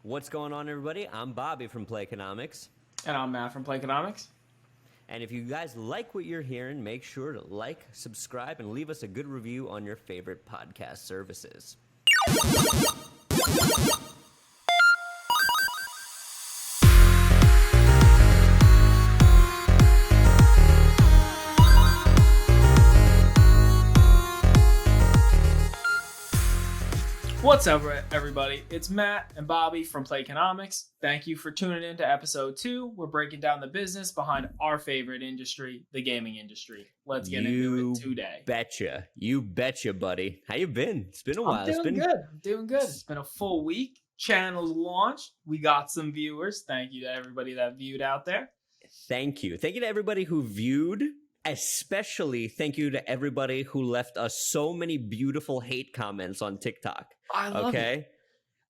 What's going on, everybody? I'm Bobby from Playconomics. And I'm Matt from Playconomics. And if you guys like what you're hearing, make sure to like, subscribe, and leave us a good review on your favorite podcast services. What's up, everybody? It's Matt and Bobby from Playconomics. Thank you for tuning in to episode 2. We're breaking down the business behind our favorite industry, the gaming industry. Let's get into it today. You betcha, buddy. How you been? It's been a while. I'm doing good. It's been a full week. Channel's launched. We got some viewers. Thank you to everybody that viewed out there. Thank you. Thank you to everybody who viewed. Especially thank you to everybody who left us so many beautiful hate comments on TikTok. I love it.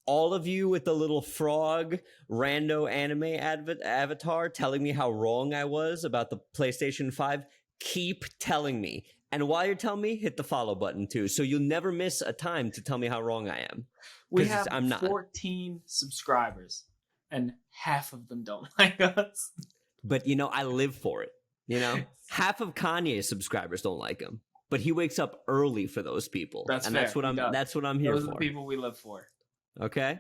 All of you with the little frog rando anime avatar telling me how wrong I was about the PlayStation 5, keep telling me. And while you're telling me, hit the follow button too, so you'll never miss a time to tell me how wrong I am. We have 14 subscribers, and half of them don't like us. But, I live for it. Half of Kanye's subscribers don't like him, but he wakes up early for those people. That's what I'm here for. Those are the people we live for. Okay.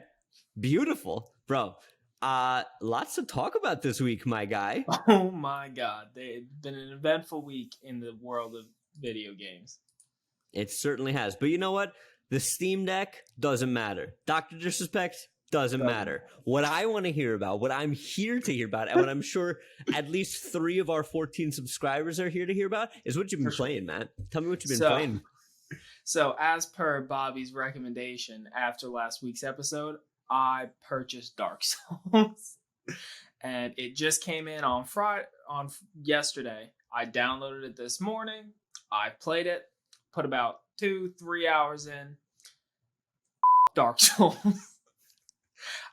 Beautiful. Bro, lots to talk about this week, my guy. Oh my God. It's been an eventful week in the world of video games. It certainly has. But you know what? The Steam Deck doesn't matter. Dr. Disrespect doesn't matter. What I want to hear about, what I'm here to hear about, and what I'm sure at least 3 of our 14 subscribers are here to hear about is what you've been playing, Matt. Tell me what you've been playing. So, as per Bobby's recommendation after last week's episode, I purchased Dark Souls. And it just came in on yesterday. I downloaded it this morning. I played it, put about 2-3 hours in. Dark Souls.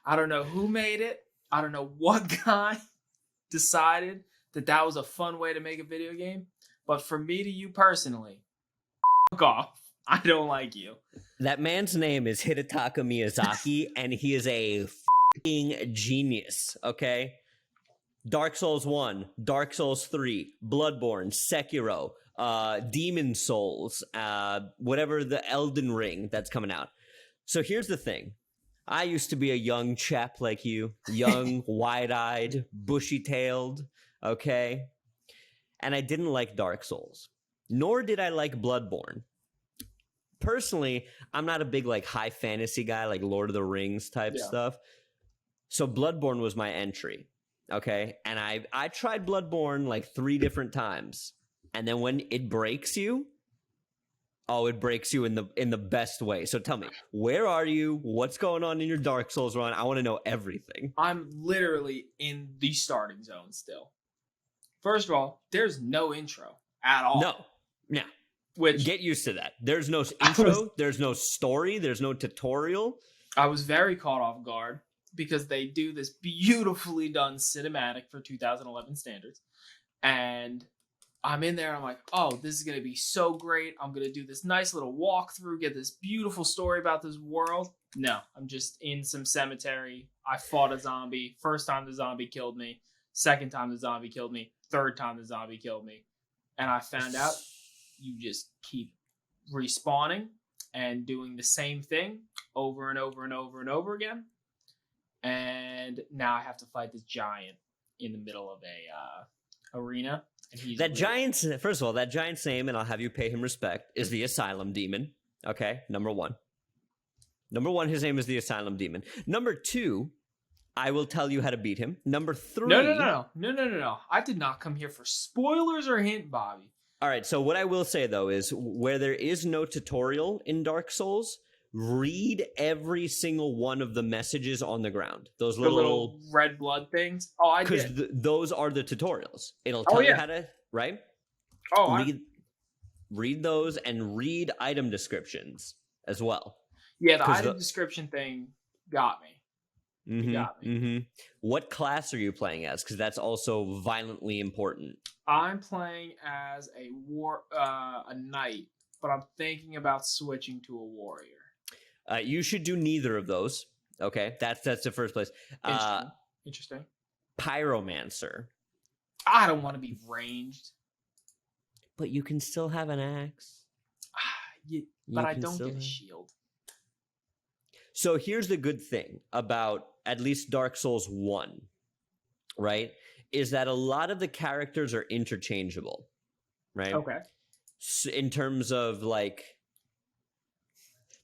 I don't know who made it. I don't know what guy decided that was a fun way to make a video game. But for me to you personally, fuck off. I don't like you. That man's name is Hidetaka Miyazaki, and he is a f***ing genius, okay? Dark Souls 1, Dark Souls 3, Bloodborne, Sekiro, Demon Souls, whatever, the Elden Ring that's coming out. So here's the thing. I used to be a young chap like you, young, wide-eyed, bushy-tailed, okay? And I didn't like Dark Souls, nor did I like Bloodborne. Personally, I'm not a big, high fantasy guy, like Lord of the Rings type stuff. So Bloodborne was my entry, okay? And I tried Bloodborne 3 different times. And then when it breaks you, it breaks you in the best way. So tell me, where are you? What's going on in your Dark Souls run? I want to know everything. I'm literally in the starting zone still. First of all, there's no intro at all. No. Yeah. Which, get used to that. There's no intro. There's no story. There's no tutorial. I was very caught off guard because they do this beautifully done cinematic for 2011 standards. And I'm in there and I'm like, oh, this is going to be so great. I'm going to do this nice little walkthrough, get this beautiful story about this world. No, I'm just in some cemetery. I fought a zombie. First time the zombie killed me. Second time the zombie killed me. Third time the zombie killed me. And I found out you just keep respawning and doing the same thing over and over and over and over again. And now I have to fight this giant in the middle of a arena. That giant's name, and I'll have you pay him respect, is the Asylum Demon. Okay, number 1. Number 1, his name is the Asylum Demon. Number 2, I will tell you how to beat him. Number 3... No. I did not come here for spoilers or hint, Bobby. All right, so what I will say, though, is where there is no tutorial in Dark Souls, read every single one of the messages on the ground. Those little red blood things. Oh, I did. Because those are the tutorials. It'll tell you how to, right? Oh, read those and read item descriptions as well. Yeah, the item description thing got me. What class are you playing as? Because that's also violently important. I'm playing as a knight, but I'm thinking about switching to a warrior. You should do neither of those. Okay, that's the first place. Interesting. Pyromancer, I don't want to be ranged. but you can still have an axe. But I don't get a shield. So here's the good thing about at least Dark Souls 1, right? Is that a lot of the characters are interchangeable, right? Okay. So in terms of like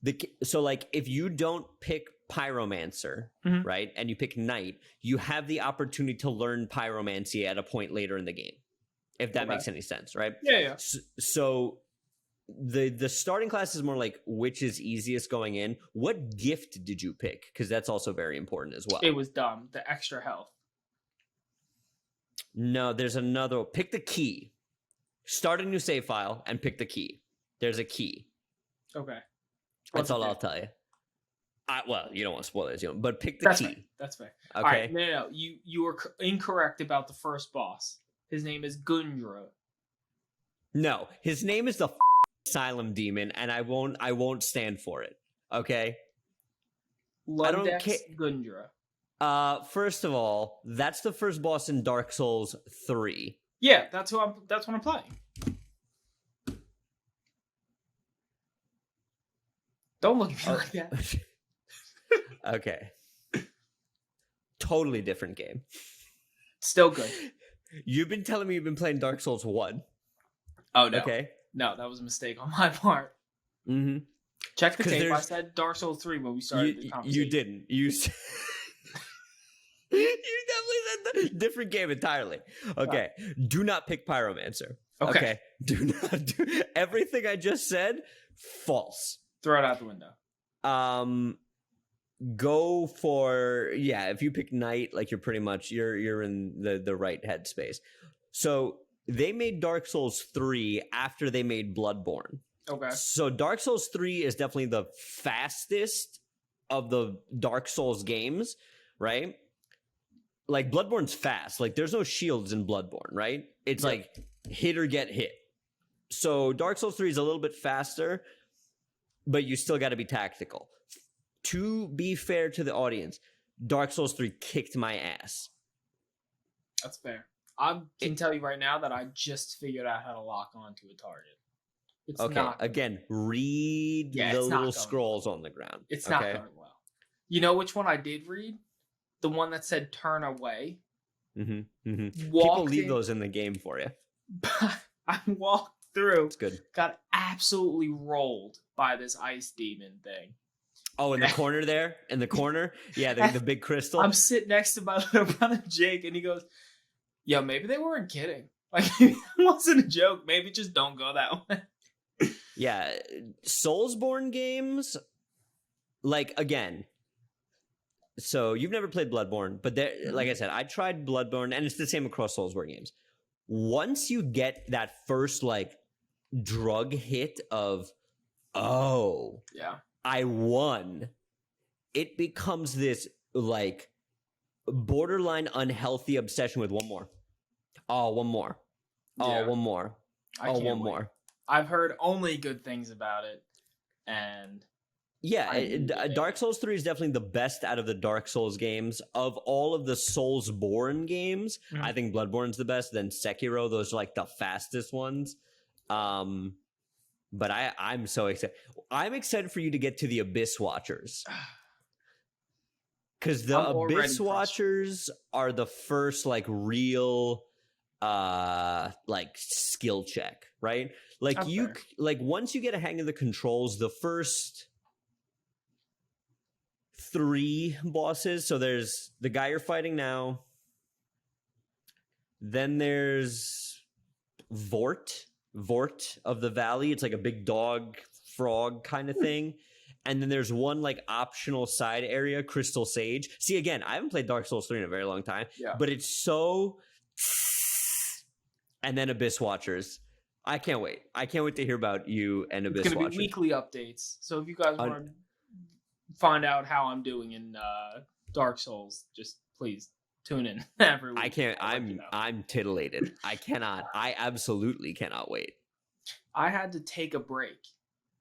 if you don't pick Pyromancer, right, and you pick Knight, you have the opportunity to learn Pyromancy at a point later in the game, if that makes any sense, right? Yeah. So the starting class is more like which is easiest going in. What gift did you pick? Because that's also very important as well. It was dumb. The extra health. No, there's another. Pick the key. Start a new save file and pick the key. There's a key. Okay. That's all I'll tell you. Well, you don't want to spoil it, but pick the key. Fair. That's fair. Okay. All right, no. You were incorrect about the first boss. His name is Gundra. No, his name is the Asylum Demon, and I won't stand for it. Okay. Lundex Gundra. First of all, that's the first boss in Dark Souls 3. Yeah, that's what I'm playing. Don't look at me like that. Okay. Totally different game. Still good. You've been telling me you've been playing Dark Souls 1. Oh, no. Okay. No, that was a mistake on my part. Mm-hmm. Check the tape. I said Dark Souls 3 when we started the conversation. You didn't. You definitely said the different game entirely. Okay. Do not pick Pyromancer. Okay. Do not do everything I just said. False. Throw it out the window. Go for if you pick Knight, like you're pretty much you're in the right headspace. So they made Dark Souls 3 after they made Bloodborne. Okay. So Dark Souls 3 is definitely the fastest of the Dark Souls games, right? Like Bloodborne's fast. Like there's no shields in Bloodborne, right? It's like hit or get hit. So Dark Souls 3 is a little bit faster, but you still got to be tactical. To be fair to the audience, Dark Souls 3 kicked my ass. That's fair. I can tell you right now that I just figured out how to lock onto a target. It's not again, read the little scrolls on the ground. It's not going well. You know which one I did read? The one that said turn away. Mm-hmm. Mm-hmm. People leave those in the game for you. I walked through. It's good. Got absolutely rolled by this ice demon thing. Oh, in the corner there? In the corner? Yeah, the big crystal. I'm sitting next to my little brother Jake, and he goes, yo, maybe they weren't kidding. Like, maybe it wasn't a joke. Maybe just don't go that way. Yeah, Soulsborne games, like, again, so you've never played Bloodborne, but there, like I said, I tried Bloodborne, and it's the same across Soulsborne games. Once you get that first, like, drug hit of, I won, it becomes this, like, borderline unhealthy obsession with one more. Oh, one more. Oh, one more. Oh, one more. I've heard only good things about it, and Dark Souls 3 is definitely the best out of the Dark Souls games. Of all of the Soulsborne games, I think Bloodborne's the best, then Sekiro, those are like the fastest ones. But I'm so excited. I'm excited for you to get to the Abyss Watchers. Because the Abyss Watchers are the first, like, real like skill check, right? Like like once you get a hang of the controls, the first 3 bosses, so there's the guy you're fighting now, then there's Vort of the Valley. It's like a big dog frog kind of thing. And then there's one like optional side area, Crystal Sage. See, again, I haven't played Dark Souls 3 in a very long time, but it's so. And then Abyss Watchers. I can't wait. I can't wait to hear about you and Abyss Watchers. It's going to be weekly updates. So if you guys want to find out how I'm doing in Dark Souls, just please tune in every week. I can't. I'm titillated. I absolutely cannot wait. I had to take a break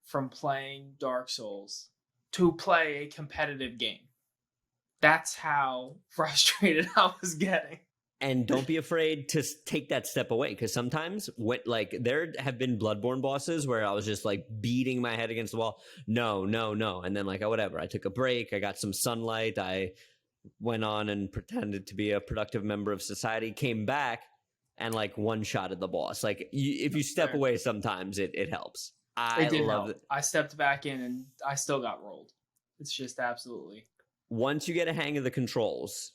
from playing Dark Souls to play a competitive game. That's how frustrated I was getting. And don't be afraid to take that step away, because sometimes there have been Bloodborne bosses where I was just like beating my head against the wall. No, and then whatever. I took a break. I got some sunlight. I went on and pretended to be a productive member of society. Came back and one shot at the boss. If you step away, sometimes it helps. I love it. I stepped back in and I still got rolled. It's just absolutely. Once you get a hang of the controls,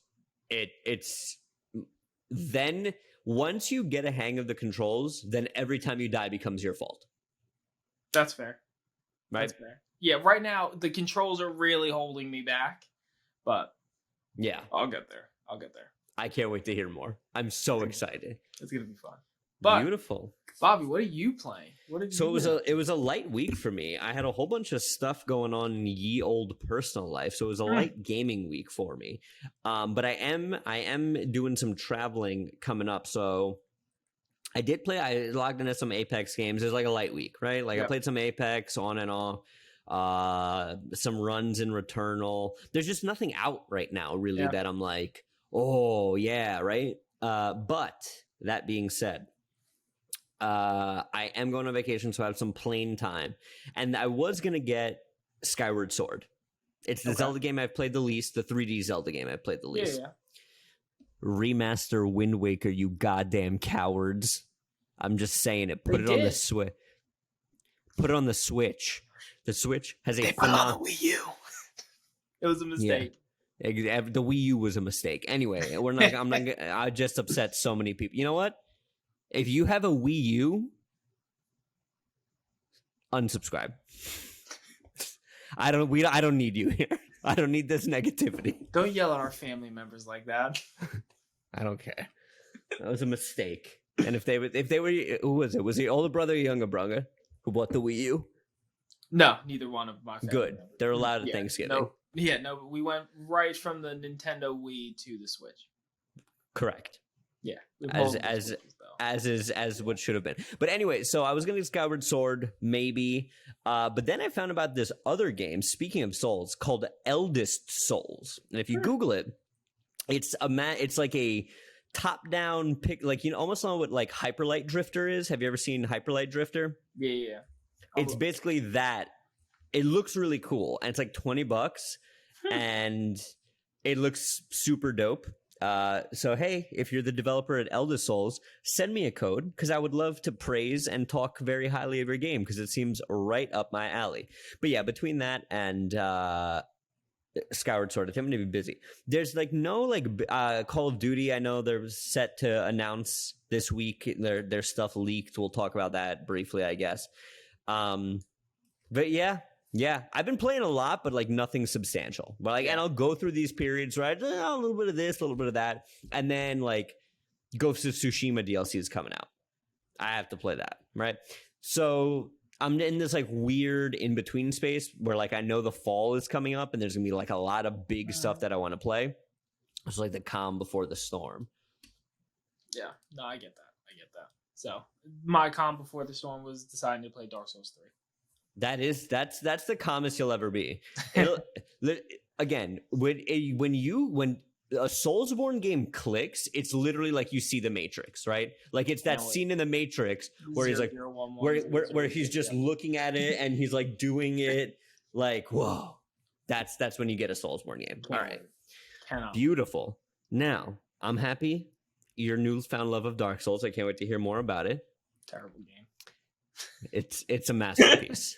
then once you get a hang of the controls, then every time you die becomes your fault. That's fair. Right? That's fair. Yeah, right now the controls are really holding me back, but yeah, I'll get there. I can't wait to hear more. I'm so excited. It's gonna be fun. But beautiful. Bobby, what are you playing? It was a light week for me. I had a whole bunch of stuff going on in ye old personal life, so it was a light gaming week for me. But I am doing some traveling coming up. So I logged into some Apex games. It was a light week, right? I played some Apex on and off. Some runs in Returnal. There's just nothing out right now, really, that I'm like, oh yeah, right. But that being said, I am going on vacation, so I have some plain time. And I was going to get Skyward Sword. It's the Zelda game I've played the least, the 3D Zelda game I've played the least. Yeah. Remaster Wind Waker, you goddamn cowards. I'm just saying it. Put it on the Switch. Put it on the Switch. The Switch has a phenomenal Wii U. It was a mistake. Yeah. The Wii U was a mistake. Anyway, I just upset so many people. You know what? If you have a Wii U, unsubscribe. I don't need you here. I don't need this negativity. Don't yell at our family members like that. I don't care. That was a mistake. And if they were, who was it? Was the older brother or younger brother who bought the Wii U? No, neither one of my family Good. members. They're allowed at Thanksgiving. No, we went right from the Nintendo Wii to the Switch. Correct. Yeah. As what should have been. But anyway, so I was going to get Skyward Sword, maybe. But then I found about this other game, speaking of Souls, called Eldest Souls. And if you Google it, it's like a top-down pick, almost on what Hyperlight Drifter is. Have you ever seen Hyperlight Drifter? Yeah. It's basically that. It looks really cool, and it's $20, and it looks super dope. So hey, if you're the developer at Eldest Souls, send me a code, because I would love to praise and talk very highly of your game, because it seems right up my alley. But yeah, between that and Skyward Sword, I'm going to be busy. There's no Call of Duty. I know they're set to announce this week. Their stuff leaked. We'll talk about that briefly, I guess. But yeah, I've been playing a lot, but nothing substantial. But and I'll go through these periods where a little bit of this, a little bit of that, and then Ghost of Tsushima DLC is coming out. I have to play that, right? So I'm in this weird in between space where I know the fall is coming up, and there's gonna be a lot of big stuff that I want to play. It's the calm before the storm. Yeah, no, I get that. So my calm before the storm was deciding to play Dark Souls 3. That's the calmest you'll ever be. Again, when a Soulsborne game clicks, it's literally you see the Matrix, right? It's that scene in the Matrix where he's where he's just looking at it and he's doing it whoa. That's when you get a Soulsborne game. All right, beautiful. Now I'm happy. Your newfound love of Dark Souls. I can't wait to hear more about it. Terrible game. It's a masterpiece.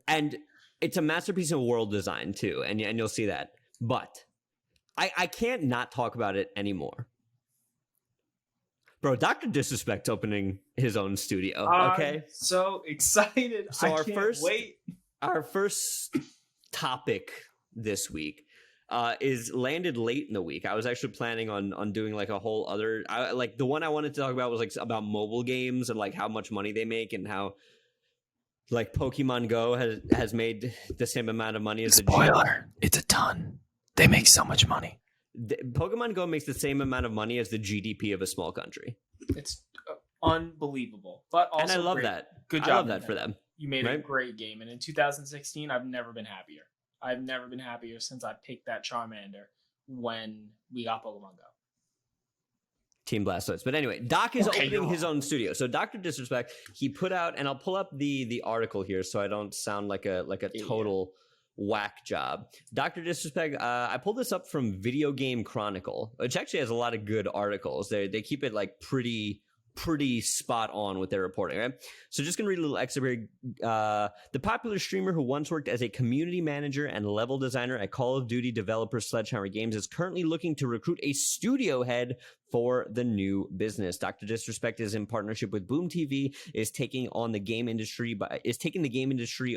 And it's a masterpiece of world design too, and you'll see that. But I can't not talk about it anymore. Bro, Dr. Disrespect's opening his own studio, okay? So excited. So I can't wait. Our first topic this week is landed late in the week. I was actually planning on doing a whole other the one I wanted to talk about was about mobile games and how much money they make and how Pokemon Go has made the same amount of money as Spoiler, it's a ton. They make so much money. Pokemon Go makes the same amount of money as the GDP of a small country. It's unbelievable. But also, and I love great. that. Good job. I love that for them. You made a great game. And in 2016, I've never been happier. I've never been happier since I picked that Charmander when we got Pokemon Go. Team Blastoise. But anyway, Doc is Okay, opening you're his wrong. own studio. So Dr. Disrespect, he put out, and I'll pull up the article here so I don't sound like a total whack job. Dr. Disrespect, I pulled this up from Video Game Chronicle, which actually has a lot of good articles. They keep it like pretty spot on with their reporting, right? So just gonna read a little excerpt here. The popular streamer who once worked as a community manager and level designer at Call of Duty developer Sledgehammer Games is currently looking to recruit a studio head for the new business. Dr. Disrespect is in partnership with Boom TV, is taking the game industry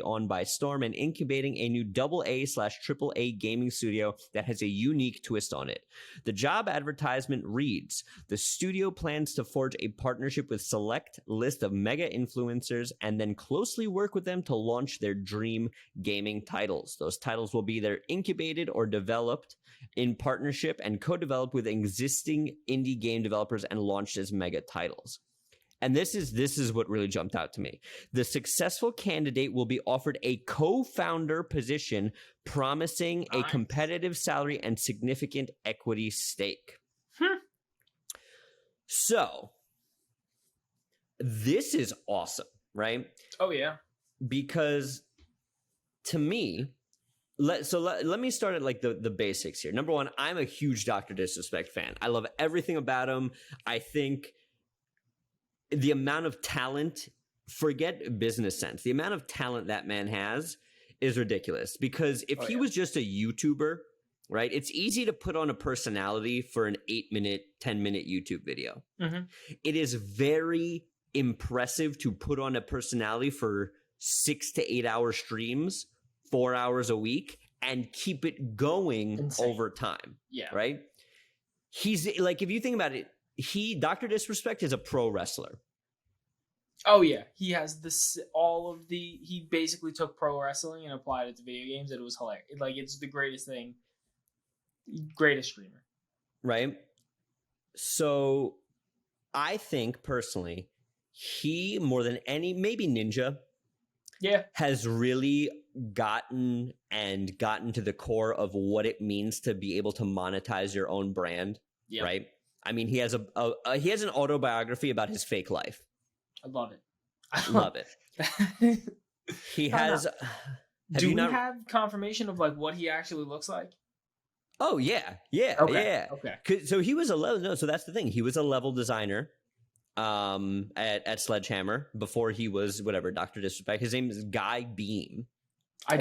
on by storm and incubating a new AA/AAA gaming studio that has a unique twist on it. The job advertisement reads, the studio plans to forge a partnership with select list of mega influencers and then closely work with them to launch their dream gaming titles. Those titles will be either incubated or developed in partnership and co-developed with existing indie game developers and launched as mega titles. And this is what really jumped out to me. The successful candidate will be offered a co-founder position, promising a competitive salary and significant equity stake. So, this is awesome, right? Oh, yeah. Because to me, let me start at like the basics here. Number one, I'm a huge Dr. Disrespect fan. I love everything about him. I think the amount of talent, forget business sense, the amount of talent that man has is ridiculous. Because if he was just a YouTuber, right, it's easy to put on a personality for an 8-minute, 10-minute YouTube video. Mm-hmm. It is very impressive to put on a personality for 6 to 8 hour streams, 4 hours a week, and keep it going over time. Yeah. Right? He's like, if you think about it, Dr. Disrespect is a pro wrestler. Oh yeah. He has he basically took pro wrestling and applied it to video games, and it was hilarious. Like, it's the greatest thing. Greatest streamer. Right? So I think personally, he, more than any, maybe Ninja, has really gotten to the core of what it means to be able to monetize your own brand, right? I mean, he has an autobiography about his fake life. I love it. Love it. He has. Do you have confirmation of like what he actually looks like? Oh yeah. Okay. So he was so that's the thing. He was a level designer at Sledgehammer before he was whatever, Dr. Disrespect. His name is Guy Beam.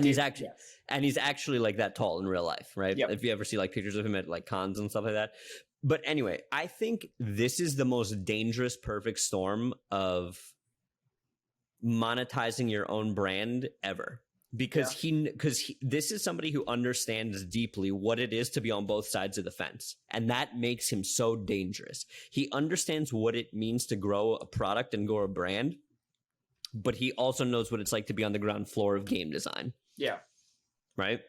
He's actually like that tall in real life, right? Yep. If you ever see like pictures of him at like cons and stuff like that. But anyway, I think this is the most dangerous perfect storm of monetizing your own brand ever. Because this is somebody who understands deeply what it is to be on both sides of the fence. And that makes him so dangerous. He understands what it means to grow a product and grow a brand, but he also knows what it's like to be on the ground floor of game design. Yeah. Right?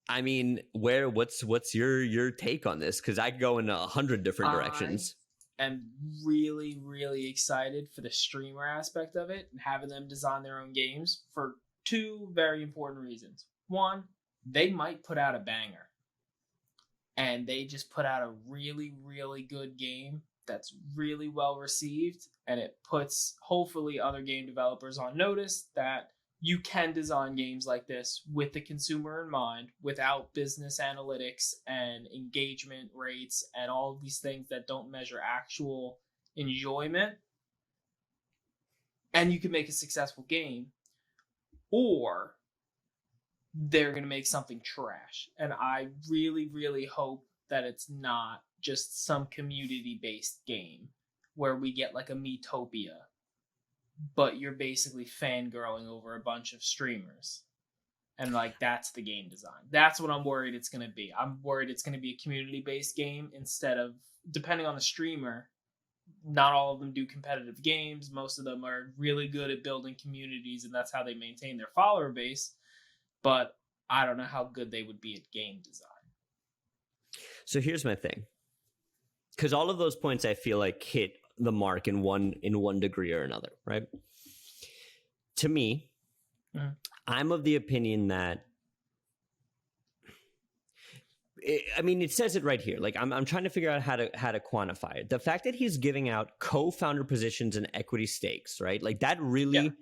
I mean, what's your take on this? Because I could go in 100 different directions. I'm really, really excited for the streamer aspect of it and having them design their own games for two very important reasons. One, they might put out a banger and they just put out a really, really good game that's really well received, and it puts hopefully other game developers on notice that you can design games like this with the consumer in mind, without business analytics and engagement rates and all of these things that don't measure actual enjoyment. And you can make a successful game, or they're going to make something trash. And I really, really hope that it's not just some community-based game where we get like a Miitopia, but you're basically fangirling over a bunch of streamers. And like, that's the game design. That's what I'm worried it's going to be. I'm worried it's going to be a community-based game instead of, depending on the streamer, not all of them do competitive games. Most of them are really good at building communities, and that's how they maintain their follower base. But I don't know how good they would be at game design. So here's my thing. Because all of those points I feel like hit the mark in one degree or another, right? To me, I'm of the opinion that I mean, it says it right here. Like, I'm trying to figure out how to quantify it. The fact that he's giving out co-founder positions and equity stakes, right? Like, that really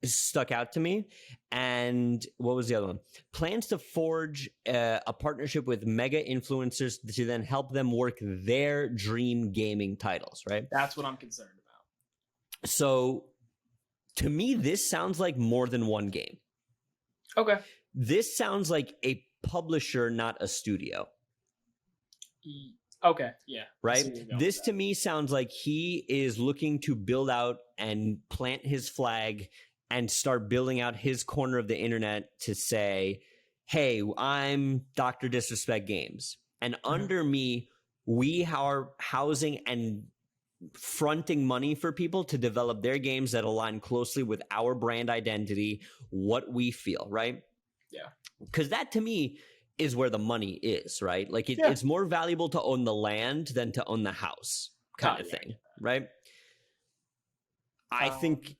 stuck out to me. And what was the other one? Plans to forge a partnership with mega influencers to then help them work their dream gaming titles, right? That's what I'm concerned about. So, to me, this sounds like more than one game. Okay. This sounds like a publisher, not a studio. Okay, yeah. Right? This to me sounds like he is looking to build out and plant his flag and start building out his corner of the internet to say, hey, I'm Dr. Disrespect Games. And under me, we are housing and fronting money for people to develop their games that align closely with our brand identity, what we feel, right? Yeah. Because that to me is where the money is, right? Like it's more valuable to own the land than to own the house kind of thing, right? I think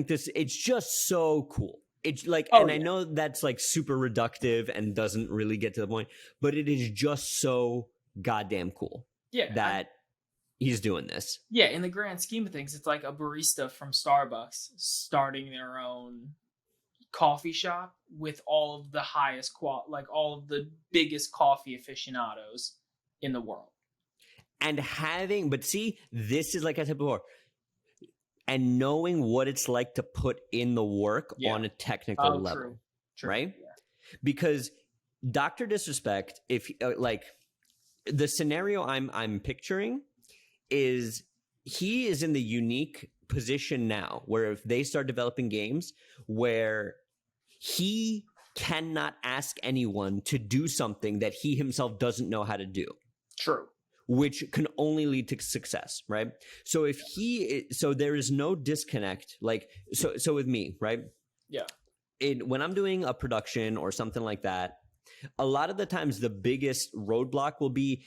this, it's just so cool. It's like, I know that's like super reductive and doesn't really get to the point, but it is just so goddamn cool. Yeah. That he's doing this. Yeah, in the grand scheme of things, it's like a barista from Starbucks starting their own coffee shop with all of the highest like all of the biggest coffee aficionados in the world. And but see, this is like I said before, and knowing what it's like to put in the work on a technical level, true. Right? Yeah. Because Dr. Disrespect, if like the scenario I'm picturing is he is in the unique position now where if they start developing games where he cannot ask anyone to do something that he himself doesn't know how to do. True. Which can only lead to success, right? So so there is no disconnect. Like, so with me, right? Yeah. When I'm doing a production or something like that, a lot of the times the biggest roadblock will be,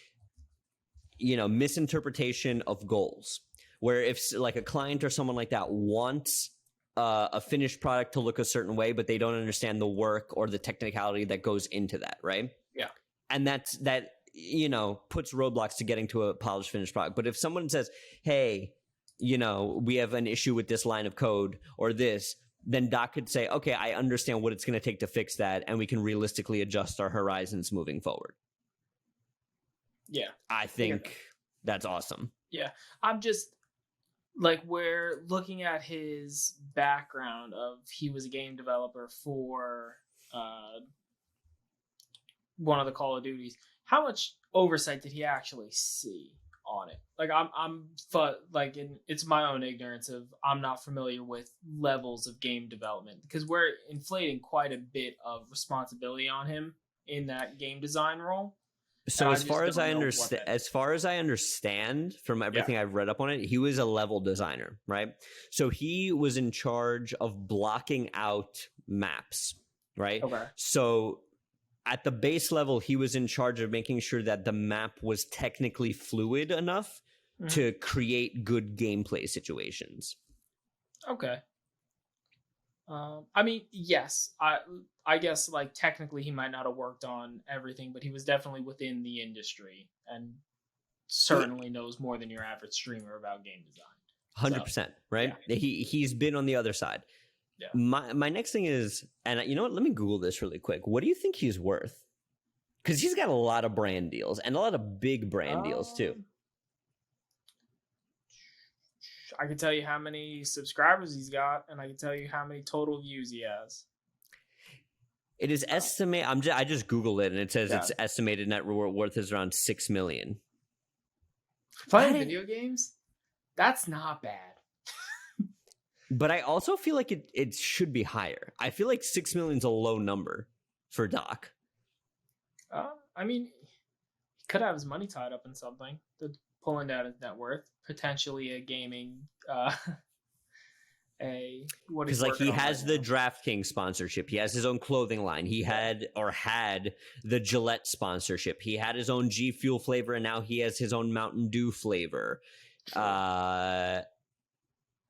misinterpretation of goals. Where if like a client or someone like that wants a finished product to look a certain way, but they don't understand the work or the technicality that goes into that, right? Yeah. And that puts roadblocks to getting to a polished finished product. But if someone says, hey, we have an issue with this line of code or this, then Doc could say, okay, I understand what it's going to take to fix that, and we can realistically adjust our horizons moving forward. Yeah. I think that's awesome. Yeah. I'm just like, we're looking at his background of he was a game developer for one of the Call of Duties. How much oversight did he actually see on it? Like, it's my own ignorance of I'm not familiar with levels of game development because we're inflating quite a bit of responsibility on him in that game design role. So as far as I understand from everything I've read up on it, he was a level designer, right? So he was in charge of blocking out maps, right? Okay. So at the base level, he was in charge of making sure that the map was technically fluid enough to create good gameplay situations. Okay. I mean, yes, I guess like technically he might not have worked on everything, but he was definitely within the industry and certainly knows more than your average streamer about game design. 100%, right? Yeah. He's been on the other side. Yeah. My next thing is, and you know what? Let me Google this really quick. What do you think he's worth? Because he's got a lot of brand deals and a lot of big brand deals too. I can tell you how many subscribers he's got, and I can tell you how many total views he has. It is estimated. I just Googled it, and it says its estimated net worth is around $6 million. Playing video games, that's not bad. But I also feel like it should be higher. I feel like $6 million is a low number for Doc. I mean, he could have his money tied up in something. Pulling down his net worth, potentially a gaming, because like he has the DraftKings sponsorship, he has his own clothing line, he had the Gillette sponsorship, he had his own G Fuel flavor, and now he has his own Mountain Dew flavor.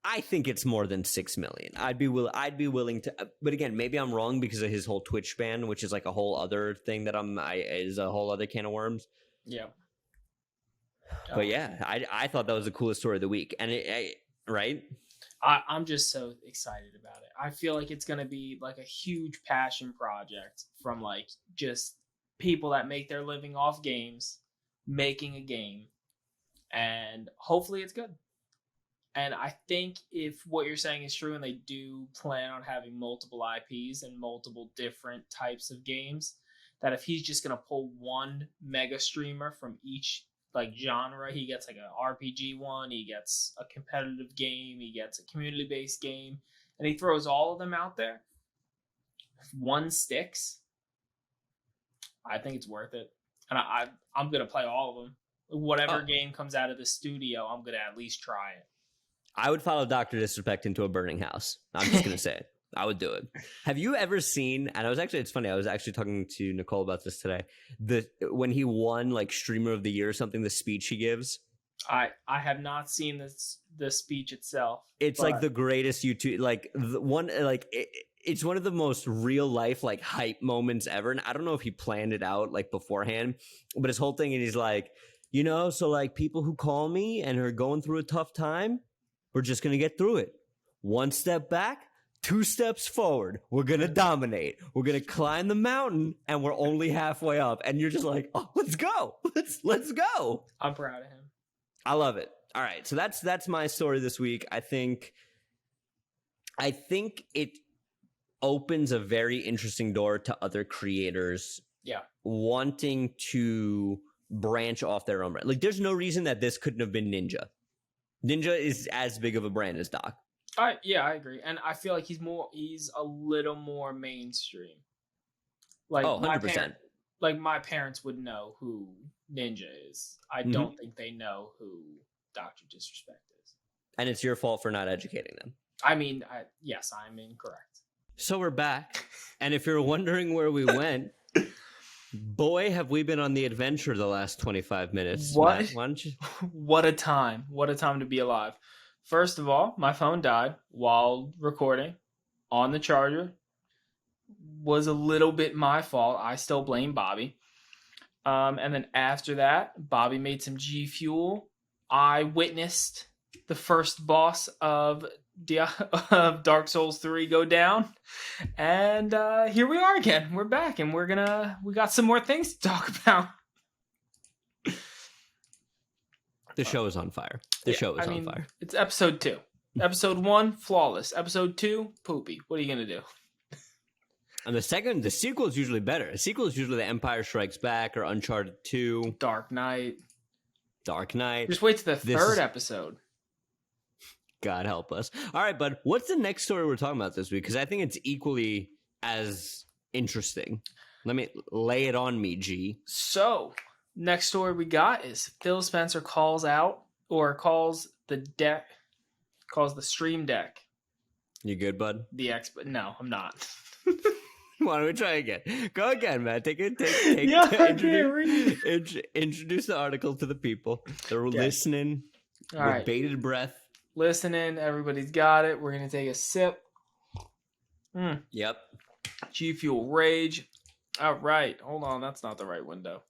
I think it's more than 6 million. I'd be willing to, but again, maybe I'm wrong because of his whole Twitch ban, which is like a whole other thing that is a whole other can of worms. Yeah. But yeah, I thought that was the coolest story of the week, and right. I'm just so excited about it. I feel like it's gonna be like a huge passion project from like just people that make their living off games, making a game, and hopefully it's good. And I think if what you're saying is true and they do plan on having multiple IPs and multiple different types of games, that if he's just going to pull one mega streamer from each like genre, he gets like an RPG one, he gets a competitive game, he gets a community-based game, and he throws all of them out there. If one sticks, I think it's worth it. And I'm going to play all of them. Whatever game comes out of the studio, I'm going to at least try it. I would follow Dr. Disrespect into a burning house. I'm just going to say it. I would do it. Have you ever seen, and it's funny, I was actually talking to Nicole about this today, when he won like Streamer of the Year or something, the speech he gives? I have not seen the speech itself. It's like the greatest YouTube, like the one, like it's one of the most real life like hype moments ever. And I don't know if he planned it out like beforehand, but his whole thing, and he's like, so like people who call me and are going through a tough time, we're just going to get through it. One step back, 2 steps forward. We're going to dominate. We're going to climb the mountain, and we're only halfway up. And you're just like, oh, let's go. Let's go. I'm proud of him. I love it. All right. So that's my story this week. I think it opens a very interesting door to other creators wanting to branch off their own brand. Like, there's no reason that this couldn't have been Ninja. Ninja is as big of a brand as Doc. I agree, and I feel like he's a little more mainstream. Like 100%. My parents would know who Ninja is. I don't think they know who Dr. Disrespect is. And it's your fault for not educating them. I mean, yes, I'm incorrect. So we're back, and if you're wondering where we went, boy, have we been on the adventure the last 25 minutes. What? Matt, why don't you? What a time. What a time to be alive. First of all, my phone died while recording on the charger. Was a little bit my fault. I still blame Bobby. And then after that, Bobby made some G Fuel. I witnessed the first boss of Dark Souls 3 go down, and here we are again. We're back, and we got some more things to talk about. The show is on fire. The show is on fire. It's episode 2. Episode 1, flawless. Episode 2, poopy. What are you gonna do? And the sequel is usually better. The sequel is usually The Empire Strikes Back or Uncharted 2, Dark Knight. Just wait to the third episode. God help us. All right, bud. What's the next story we're talking about this week? Because I think it's equally as interesting. Let me lay it on me, G. So, next story we got is Phil Spencer calls the Stream Deck. You good, bud? No, I'm not. Why don't we try again? Go again, man. Introduce the article to the people. They're listening with bated breath. Listening, everybody's got it. We're gonna take a sip. Yep. G Fuel Rage. All right, hold on, that's not the right window.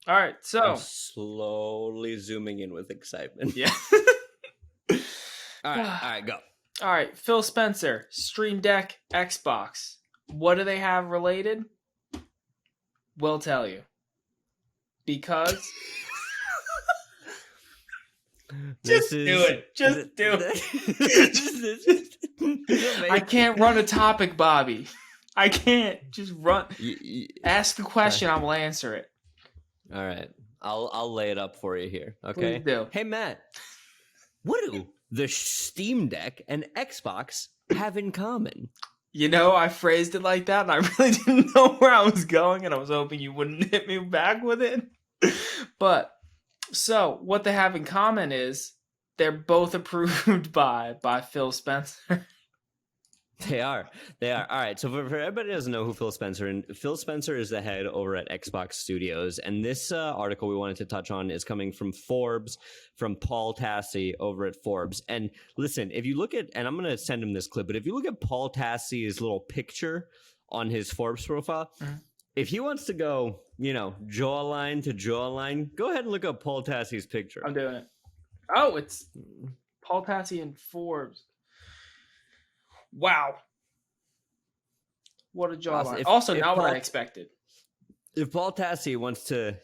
All right, so I'm slowly zooming in with excitement. Yeah. All right, go. All right, Phil Spencer, Stream Deck, Xbox. What do they have related? We'll tell you. Because Just do it. I can't run a topic, Bobby. I can't just run. Ask the question, I will answer it. All right, I'll lay it up for you here. Okay. Please do. Hey, Matt, what do the Steam Deck and Xbox have in common? I phrased it like that, and I really didn't know where I was going, and I was hoping you wouldn't hit me back with it. But so what they have in common is they're both approved by Phil Spencer. They are. They are. All right. So for everybody who doesn't know who Phil Spencer, and Phil Spencer is the head over at Xbox Studios. And this article we wanted to touch on is coming from Forbes, from Paul Tassi over at Forbes. And listen, if you look at, and I'm going to send him this clip, but if you look at Paul Tassi's little picture on his Forbes profile, if he wants to go, jawline to jawline, go ahead and look up Paul Tassi's picture. I'm doing it. Oh, it's Paul Tassi and Forbes. Wow. What a jawline. Also, not what I expected. If Paul Tassi wants to,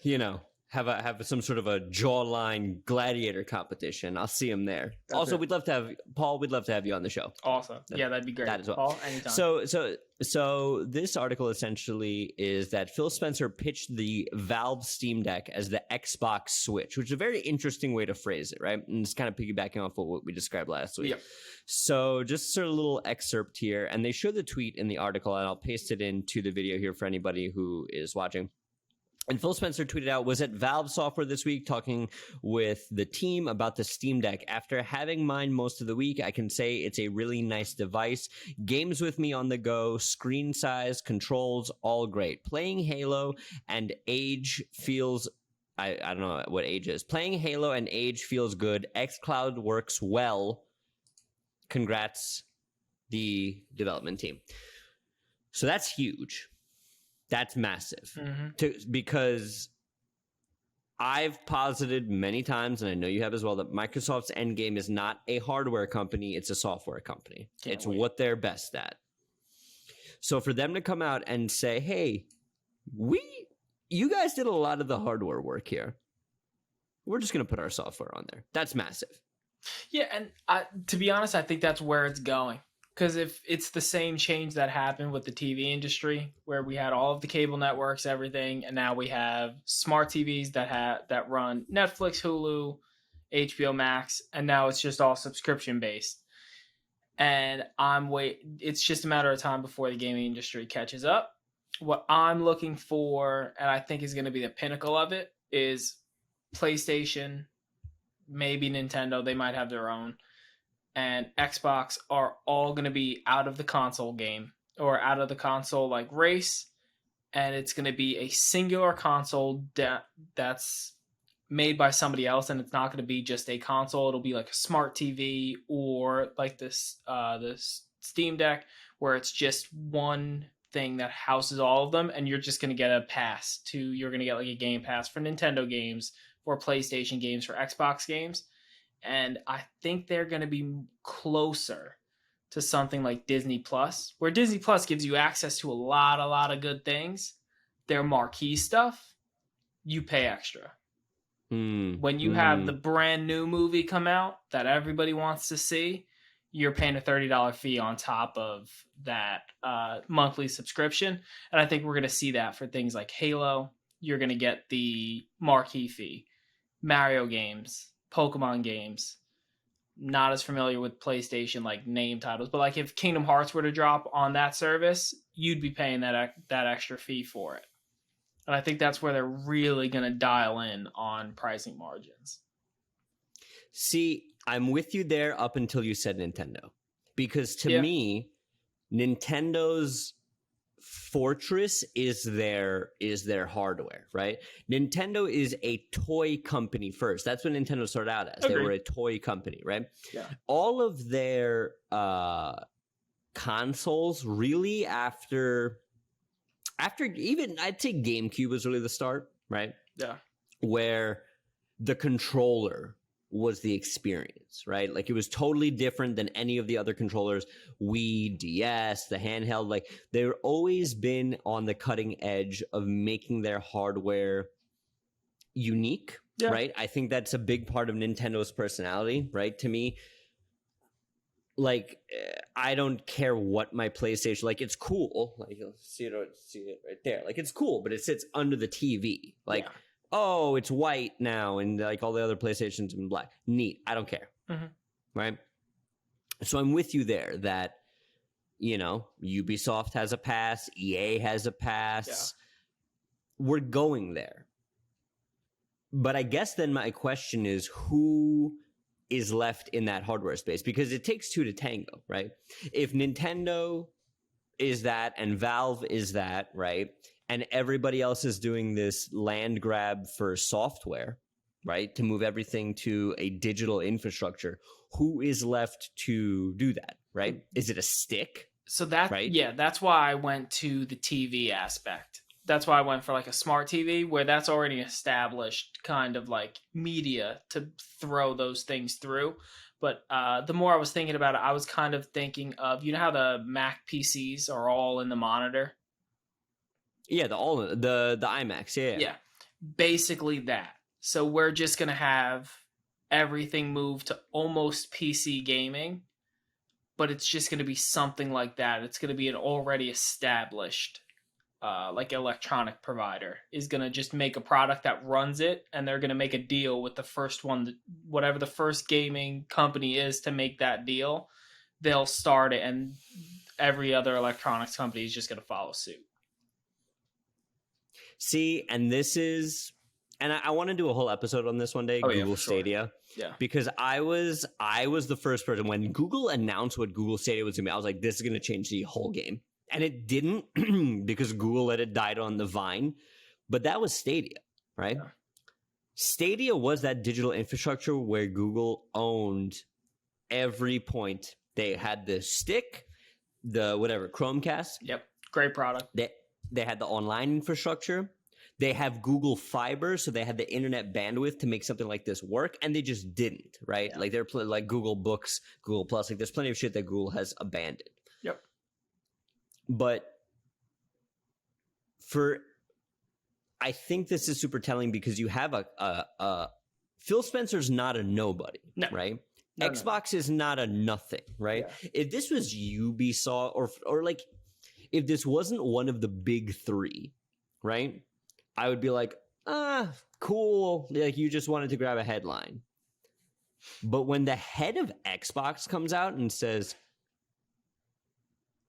have some sort of a jawline gladiator competition, I'll see him there. We'd love to have you on the show. Awesome. Yeah, that'd be great. That as well. Paul, anytime. So this article essentially is that Phil Spencer pitched the Valve Steamdeck as the Xbox Switch, which is a very interesting way to phrase it, right? And it's kind of piggybacking off of what we described last week. Yep. So just sort of a little excerpt here, and they show the tweet in the article, and I'll paste it into the video here for anybody who is watching. And Phil Spencer tweeted out, was at Valve Software this week talking with the team about the Steam Deck. After having mine most of the week, I can say it's a really nice device. Games with me on the go, screen size, controls, all great. Playing Halo and Age feels... I don't know what Age is. Playing Halo and Age feels good. xCloud works well. Congrats, the development team. So that's huge. That's massive. Because I've posited many times, and I know you have as well, that Microsoft's endgame is not a hardware company, it's a software company. It's what they're best at. So for them to come out and say, hey, you guys did a lot of the hardware work here. We're just going to put our software on there. That's massive. Yeah, and to be honest, I think that's where it's going. Because if it's the same change that happened with the TV industry, where we had all of the cable networks, everything, and now we have smart TVs that run Netflix, Hulu, HBO Max, and now it's just all subscription based. And it's just a matter of time before the gaming industry catches up. What I'm looking for, and I think is going to be the pinnacle of it, is PlayStation, maybe Nintendo. They might have their own. And Xbox are all going to be out of the console game, or out of the console like race, and it's going to be a singular console that's made by somebody else, and it's not going to be just a console. It'll be like a smart TV, or like this Steam Deck, where it's just one thing that houses all of them, and you're just going to get you're going to get like a Game Pass for Nintendo games, for PlayStation games, for Xbox games. And I think they're going to be closer to something like Disney Plus, where Disney Plus gives you access to a lot of good things. Their marquee stuff, you pay extra. When you have the brand new movie come out that everybody wants to see, you're paying a $30 fee on top of that monthly subscription. And I think we're going to see that for things like Halo. You're going to get the marquee fee. Mario games, Pokemon games. Not as familiar with PlayStation like name titles, but like if Kingdom Hearts were to drop on that service, you'd be paying that extra fee for it. And I think that's where they're really going to dial in on pricing margins. See, I'm with you there up until you said Nintendo. Because to me, Nintendo's fortress is their hardware, right? Nintendo is a toy company first. That's what Nintendo started out as. They were a toy company, right? Yeah. All of their consoles really after even, I'd say GameCube was really the start, right? Yeah. Where the controller was the experience, right? Like it was totally different than any of the other controllers. Wii, DS, the handheld, like they've always been on the cutting edge of making their hardware unique, right? I think that's a big part of Nintendo's personality, right? To me, like I don't care what my PlayStation, like it's cool, like you'll see it right there, like it's cool, but it sits under the TV, like oh, it's white now, and like all the other PlayStations in black. Neat. I don't care. Right? So I'm with you there that, you know, Ubisoft has a pass, EA has a pass. Yeah. We're going there. But I guess then my question is, who is left in that hardware space, because it takes two to tango, right? If Nintendo is that and Valve is that, right, and everybody else is doing this land grab for software, right, to move everything to a digital infrastructure, who is left to do that, right? Is it a stick? So that, right? Yeah, that's why I went to the TV aspect. That's why I went for like a smart TV, where that's already established kind of like media to throw those things through. But the more I was thinking about it, I was kind of thinking of, you know how the Mac PCs are all in the monitor? Yeah, the iMacs, yeah. Yeah, basically that. So we're just going to have everything move to almost PC gaming, but it's just going to be something like that. It's going to be an already established like electronic provider is going to just make a product that runs it, and they're going to make a deal with the first one, whatever the first gaming company is to make that deal, they'll start it, and every other electronics company is just going to follow suit. See, and this is, and I want to do a whole episode on this one day, Google Stadia. Yeah. Because I was the first person, when Google announced what Google Stadia was going to be, I was like, this is going to change the whole game. And it didn't, because Google let it die on the vine. But that was Stadia, right? Yeah. Stadia was that digital infrastructure where Google owned every point. They had the stick, the whatever, Chromecast. Yep, great product. They had the online infrastructure. They have Google Fiber, so they had the internet bandwidth to make something like this work, and they just didn't, right? Yeah. Like they're like Google Books, Google Plus. Like there's plenty of shit that Google has abandoned. Yep. But I think this is super telling, because you have a Phil Spencer's not a nobody, right? No, Xbox is not a nothing, right? Yeah. If this was Ubisoft or like if this wasn't one of the big three, right? I would be like, cool. Like you just wanted to grab a headline. But when the head of Xbox comes out and says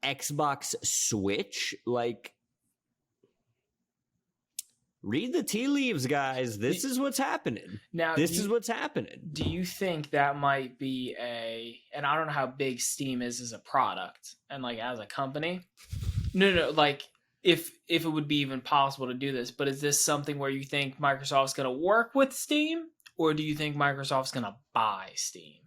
Xbox Switch, like, read the tea leaves, guys. This is what's happening. This is what's happening. Do you think that might be and I don't know how big Steam is as a product and like as a company. No, like if it would be even possible to do this, but is this something where you think Microsoft's going to work with Steam, or do you think Microsoft's going to buy Steam?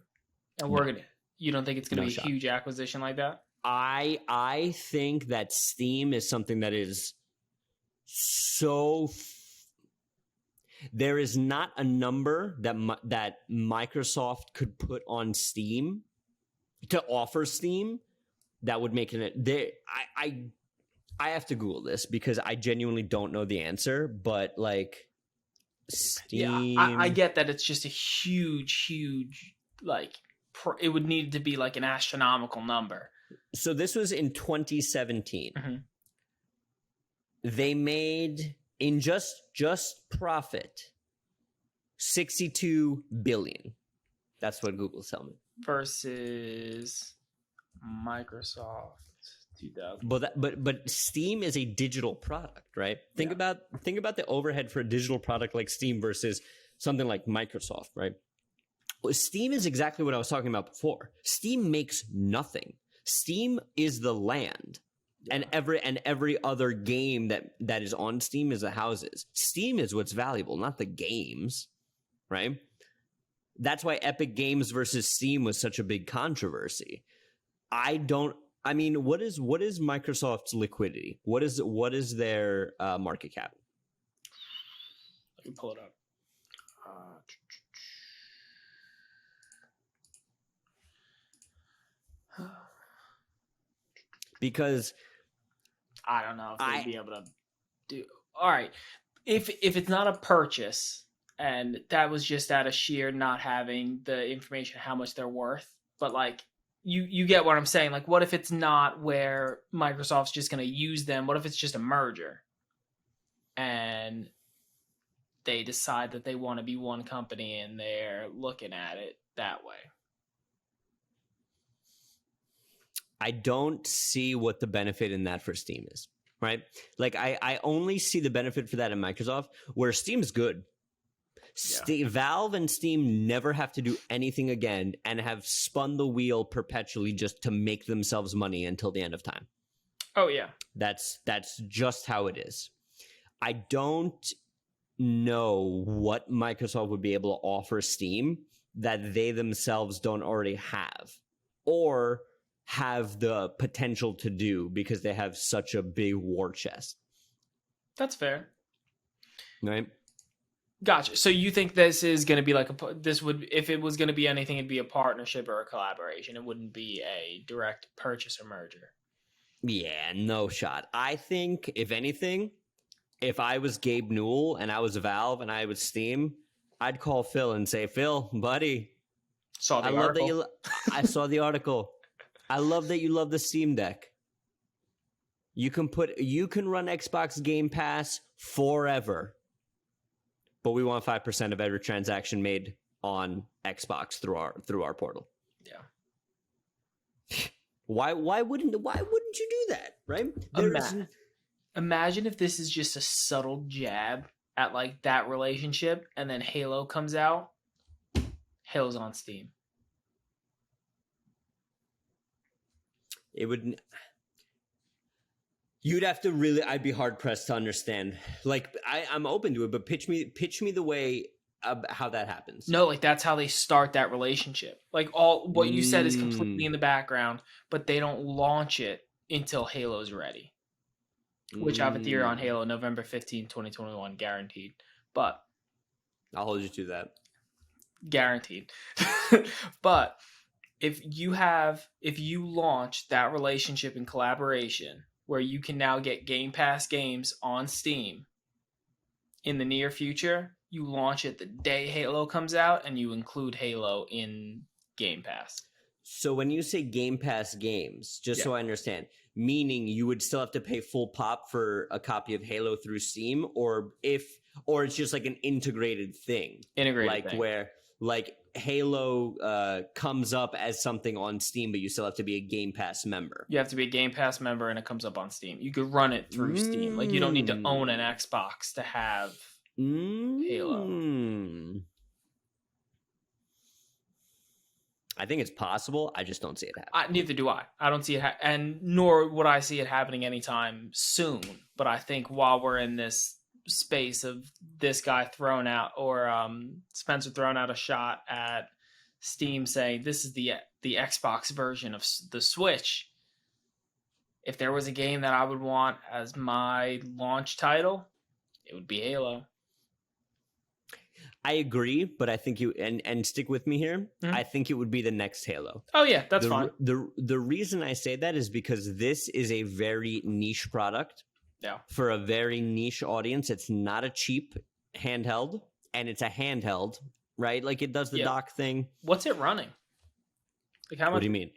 And you don't think it's going to be a huge acquisition like that? I think that Steam is something that is so there is not a number that Microsoft could put on Steam to offer Steam that would make it. I have to Google this because I genuinely don't know the answer, but like Steam. Yeah, I get that it's just a huge like it would need to be like an astronomical number. So this was in 2017. Mm-hmm. They made in just profit $62 billion. That's what Google's telling me. Versus Microsoft 2000. But Steam is a digital product, right? Think about the overhead for a digital product like Steam versus something like Microsoft, right? Well, Steam is exactly what I was talking about before. Steam makes nothing. Steam is the land. Yeah. And every other game that is on Steam is the houses. Steam is what's valuable, not the games, right? That's why Epic Games versus Steam was such a big controversy. What is Microsoft's liquidity? What is their market cap? Let me pull it up. Because I don't know if they'd be able to do. All right, if it's not a purchase and that was just out of sheer not having the information how much they're worth, but like you get what I'm saying. Like, what if it's not where Microsoft's just going to use them? What if it's just a merger and they decide that they want to be one company and they're looking at it that way? I don't see what the benefit in that for Steam is, right? Like I only see the benefit for that in Microsoft, where Steam's good. Valve and Steam never have to do anything again and have spun the wheel perpetually just to make themselves money until the end of time. Oh yeah. That's just how it is. I don't know what Microsoft would be able to offer Steam that they themselves don't already have, or have the potential to do, because they have such a big war chest. That's fair. Right? Gotcha. So you think this is going to be like if it was going to be anything, it'd be a partnership or a collaboration. It wouldn't be a direct purchase or merger. Yeah, no shot. I think, if anything, if I was Gabe Newell and I was Valve and I was Steam, I'd call Phil and say, Phil, buddy, Saw the I love article. that I saw the article. I love that you love the Steam Deck. You can run Xbox Game Pass forever, but we want 5% of every transaction made on Xbox through our portal. Yeah. Why wouldn't you do that, right? Imagine if this is just a subtle jab at like that relationship, and then Halo comes out. Halo's on Steam. It would. You'd have to really. I'd be hard pressed to understand. Like, I'm open to it, but pitch me the way how that happens. No, like that's how they start that relationship. Like all what you said is completely in the background, but they don't launch it until Halo's ready. Which I have a theory on Halo, November 15, 2021, guaranteed. But I'll hold you to that. Guaranteed. But if you launch that relationship and collaboration where you can now get Game Pass games on Steam in the near future, you launch it the day Halo comes out and you include Halo in Game Pass. So when you say Game Pass games, just so I understand, meaning you would still have to pay full pop for a copy of Halo through Steam, or it's just like an integrated thing, where like Halo comes up as something on Steam, but you still have to be a Game Pass member. You have to be a Game Pass member, and it comes up on Steam. You could run it through Steam. Like you don't need to own an Xbox to have Halo. I think it's possible. I just don't see it happening. Neither do I. I don't see it, and nor would I see it happening anytime soon. But I think while we're in this space of this guy throwing out, or Spencer throwing out a shot at Steam saying this is the Xbox version of the Switch. If there was a game that I would want as my launch title, it would be Halo. I agree, but I think you and stick with me here. Mm-hmm. I think it would be the next Halo. Oh yeah, that's fine. The reason I say that is because this is a very niche product. Yeah. For a very niche audience. It's not a cheap handheld, and it's a handheld, right? Like it does the dock thing. What's it running? Like how much? What do you mean?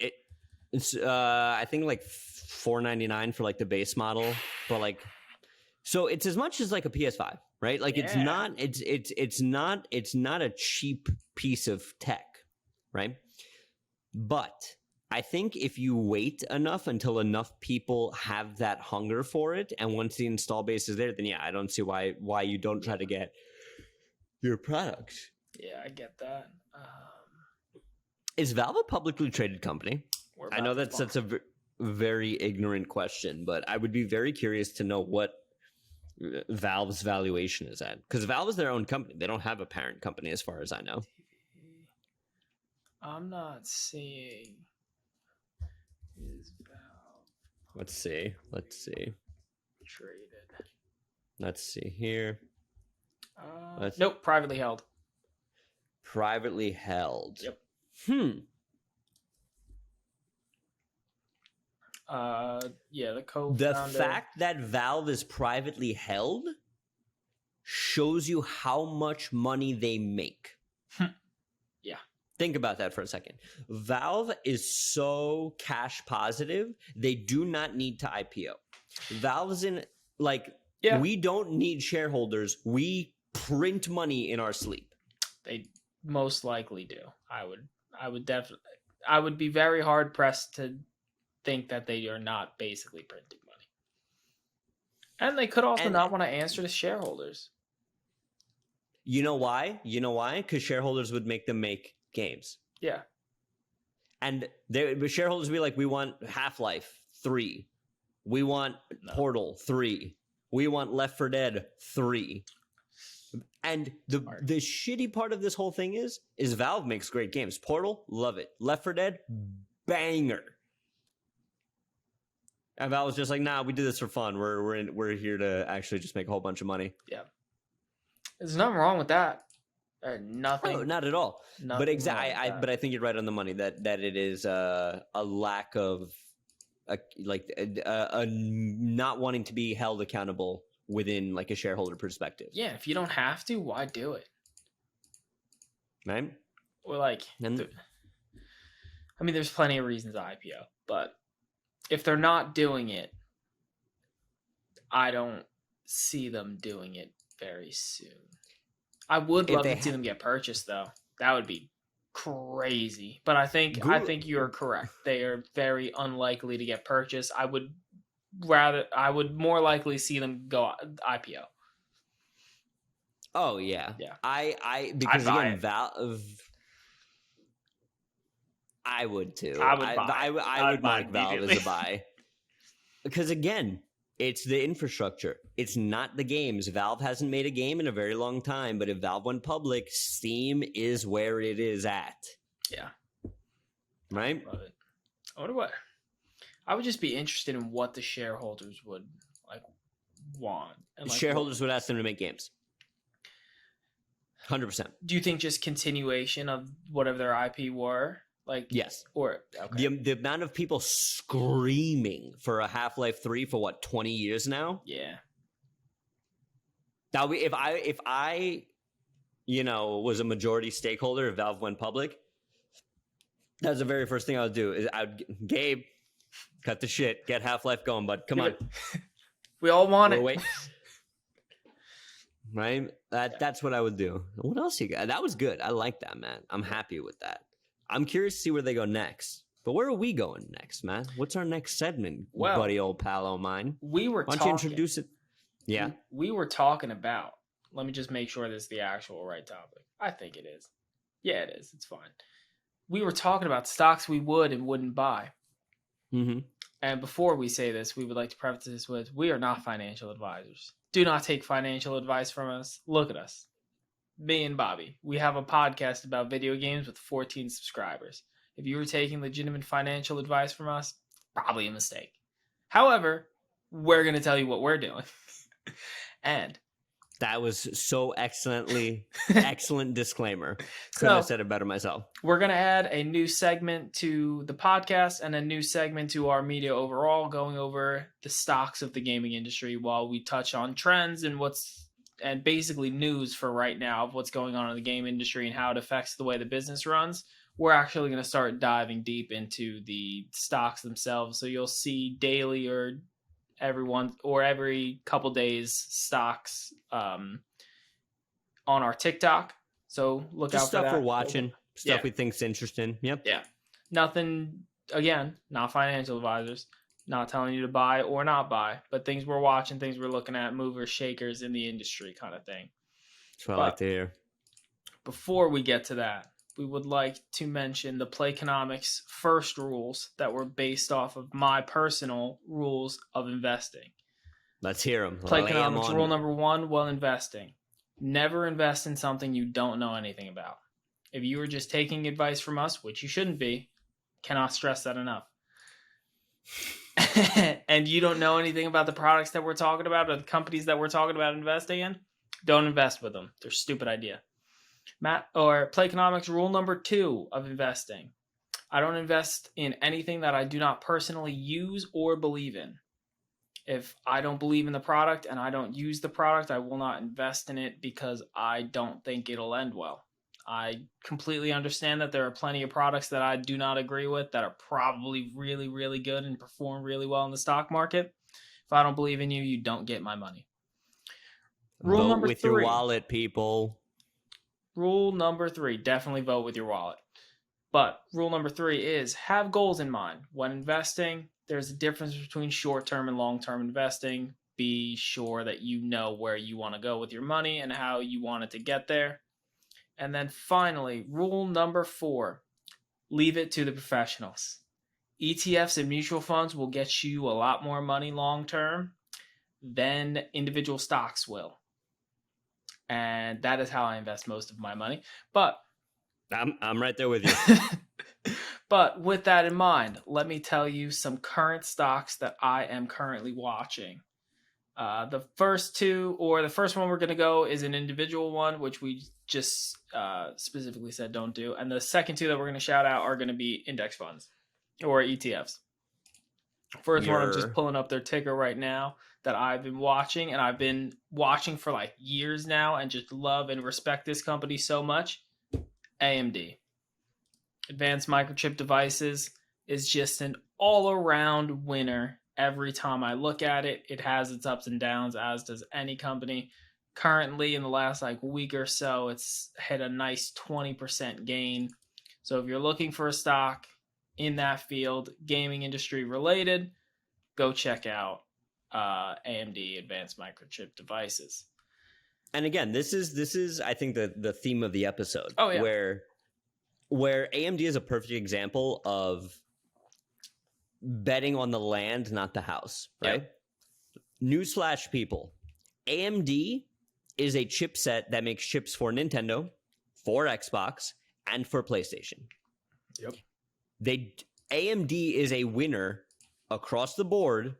It's I think like $499 for like the base model, but like, so it's as much as like a PS5. Right? Like it's not a cheap piece of tech, right? But I think if you wait enough until enough people have that hunger for it, and once the install base is there, then I don't see why you don't try to get your products. Yeah, I get that. Is Valve a publicly traded company? I know that's a very ignorant question, but I would be very curious to know what Valve's valuation is at, because Valve is their own company. They don't have a parent company as far as I know. I'm not seeing is Valve. Let's see Traded. Let's see here. Nope, privately held. Privately held. Yep. The co-founder. The fact that Valve is privately held shows you how much money they make. Yeah. Think about that for a second. Valve is so cash positive, they do not need to IPO. Valve's in, we don't need shareholders. We print money in our sleep. They most likely do. I would be very hard pressed to think that they are not basically printing money. And they could also not want to answer to shareholders. You know why? Because shareholders would make them make games. Yeah. And the shareholders would be like, we want Half-Life 3. We want Portal 3. We want Left 4 Dead 3. And the shitty part of this whole thing is Valve makes great games. Portal, love it. Left 4 Dead, banger. And Valve was just like, nah, we do this for fun. We're here to actually just make a whole bunch of money. Yeah. There's nothing wrong with that. Nothing. No, not at all. But But I think you're right on the money that it is a lack of not wanting to be held accountable within like a shareholder perspective. Yeah, if you don't have to, why do it? Right? Or like, I mean, there's plenty of reasons to IPO, but if they're not doing it, I don't see them doing it very soon. I would love to see them get purchased, though. That would be crazy. But I think you're correct. They are very unlikely to get purchased. I would more likely see them go IPO. Oh yeah. Yeah. Because again, Valve. I would too. I would mark Valve as a buy. Because again, it's the infrastructure. It's not the games. Valve hasn't made a game in a very long time, but if Valve went public, Steam is where it is at. Yeah. Right? Love it. I wonder what... I would just be interested in what the shareholders would like want. And, like, shareholders would ask them to make games. 100%. Do you think just continuation of whatever their IP were? Like yes. Or okay. The amount of people screaming for a Half-Life 3 for what, 20 years now? Yeah. That would be if I was a majority stakeholder if Valve went public. That's the very first thing I would do is Gabe, cut the shit, get Half-Life going, bud. Come on. We all want it. Wait. Right? That's what I would do. What else you got? That was good. I like that, man. I'm happy with that. I'm curious to see where they go next. But where are we going next, man? What's our next segment, buddy old pal of mine? Why don't you introduce it? Yeah. We were talking about, let me just make sure this is the actual right topic. I think it is. Yeah, it is. It's fine. We were talking about stocks we would and wouldn't buy. Mm-hmm. And before we say this, we would like to preface this with, we are not financial advisors. Do not take financial advice from us. Look at us. Me and Bobby. We have a podcast about video games with 14 subscribers. If you were taking legitimate financial advice from us, probably a mistake. However, we're going to tell you what we're doing. And that was so excellent disclaimer. Couldn't have said it better myself. We're going to add a new segment to the podcast and a new segment to our media overall, going over the stocks of the gaming industry while we touch on trends and basically news for right now of what's going on in the game industry and how it affects the way the business runs. We're actually going to start diving deep into the stocks themselves. So you'll see daily or every couple days stocks on our TikTok. So look just out for that. Stuff we're watching, stuff we think's interesting. Yep. Yeah. Nothing, again, not financial advisors, not telling you to buy or not buy, but things we're watching, things we're looking at, movers, shakers in the industry kind of thing. That's what I like to hear. Before we get to that, we would like to mention the Playconomics first rules that were based off of my personal rules of investing. Let's hear them. Playconomics rule number 1 while investing. Never invest in something you don't know anything about. If you are just taking advice from us, which you shouldn't be, cannot stress that enough. And you don't know anything about the products that we're talking about or the companies that we're talking about investing in, don't invest with them. They're a stupid idea. Playconomics rule number 2 of investing. I don't invest in anything that I do not personally use or believe in. If I don't believe in the product and I don't use the product, I will not invest in it because I don't think it'll end well. I completely understand that there are plenty of products that I do not agree with that are probably really, really good and perform really well in the stock market. If I don't believe in you, you don't get my money. Rule number 3. Vote with your wallet, people. Rule number 3, definitely vote with your wallet. But rule number 3 is have goals in mind. When investing, there's a difference between short-term and long-term investing. be sure that you know where you want to go with your money and how you want it to get there. And then finally, rule number 4, leave it to the professionals. ETFs and mutual funds will get you a lot more money long term than individual stocks will. And that is how I invest most of my money. But I'm right there with you. But with that in mind, let me tell you some current stocks that I am currently watching. The first one we're going to go is an individual one, which we just specifically said don't do. And the second 2 that we're going to shout out are going to be index funds or ETFs. First one, I'm just pulling up their ticker right now that I've been watching, and I've been watching for like years now and just love and respect this company so much. AMD. Advanced Microchip Devices is just an all-around winner. Every time I look at it, it has its ups and downs, as does any company. Currently, in the last week or so, it's hit a nice 20% gain. So if you're looking for a stock in that field, gaming industry related, go check out AMD, Advanced Microchip Devices. And again, this is I think the theme of the episode. Oh, yeah. Where AMD is a perfect example of betting on the land, not the house, right? Yep. Newsflash, people. AMD is a chipset that makes chips for Nintendo, for Xbox, and for PlayStation. Yep. AMD is a winner across the board,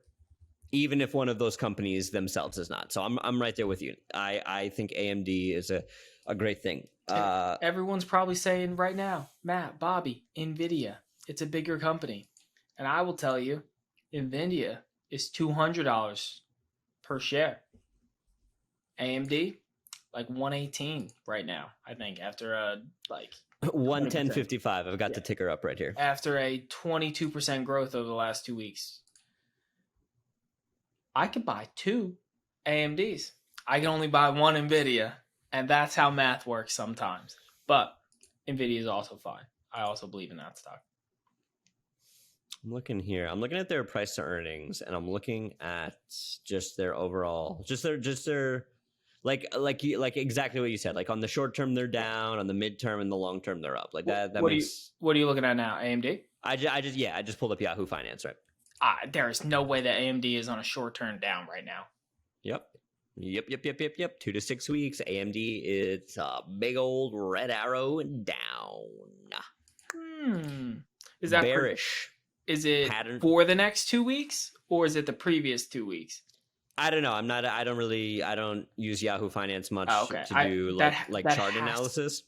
even if one of those companies themselves is not. So I'm right there with you. I think AMD is a great thing. Everyone's probably saying right now, Matt, Bobby, NVIDIA, it's a bigger company. And I will tell you, NVIDIA is $200 per share. AMD, like $118 right now, I think, after 110.55. I've got the ticker up right here. After a 22% growth over the last 2 weeks. I could buy 2 AMDs. I can only buy 1 NVIDIA. And that's how math works sometimes. But NVIDIA is also fine. I also believe in that stock. I'm looking here. I'm looking at their price to earnings, and I'm looking at just their overall, just their like exactly what you said. Like on the short term, they're down. On the midterm and the long term, they're up. Like that. What are you looking at now? AMD? I just pulled up Yahoo Finance, right? There is no way that AMD is on a short term down right now. Yep. 2 to 6 weeks. AMD, it's a big old red arrow down. Is that bearish? Is it for the next 2 weeks, or is it the previous 2 weeks? I don't know. I don't use Yahoo Finance much to do chart analysis.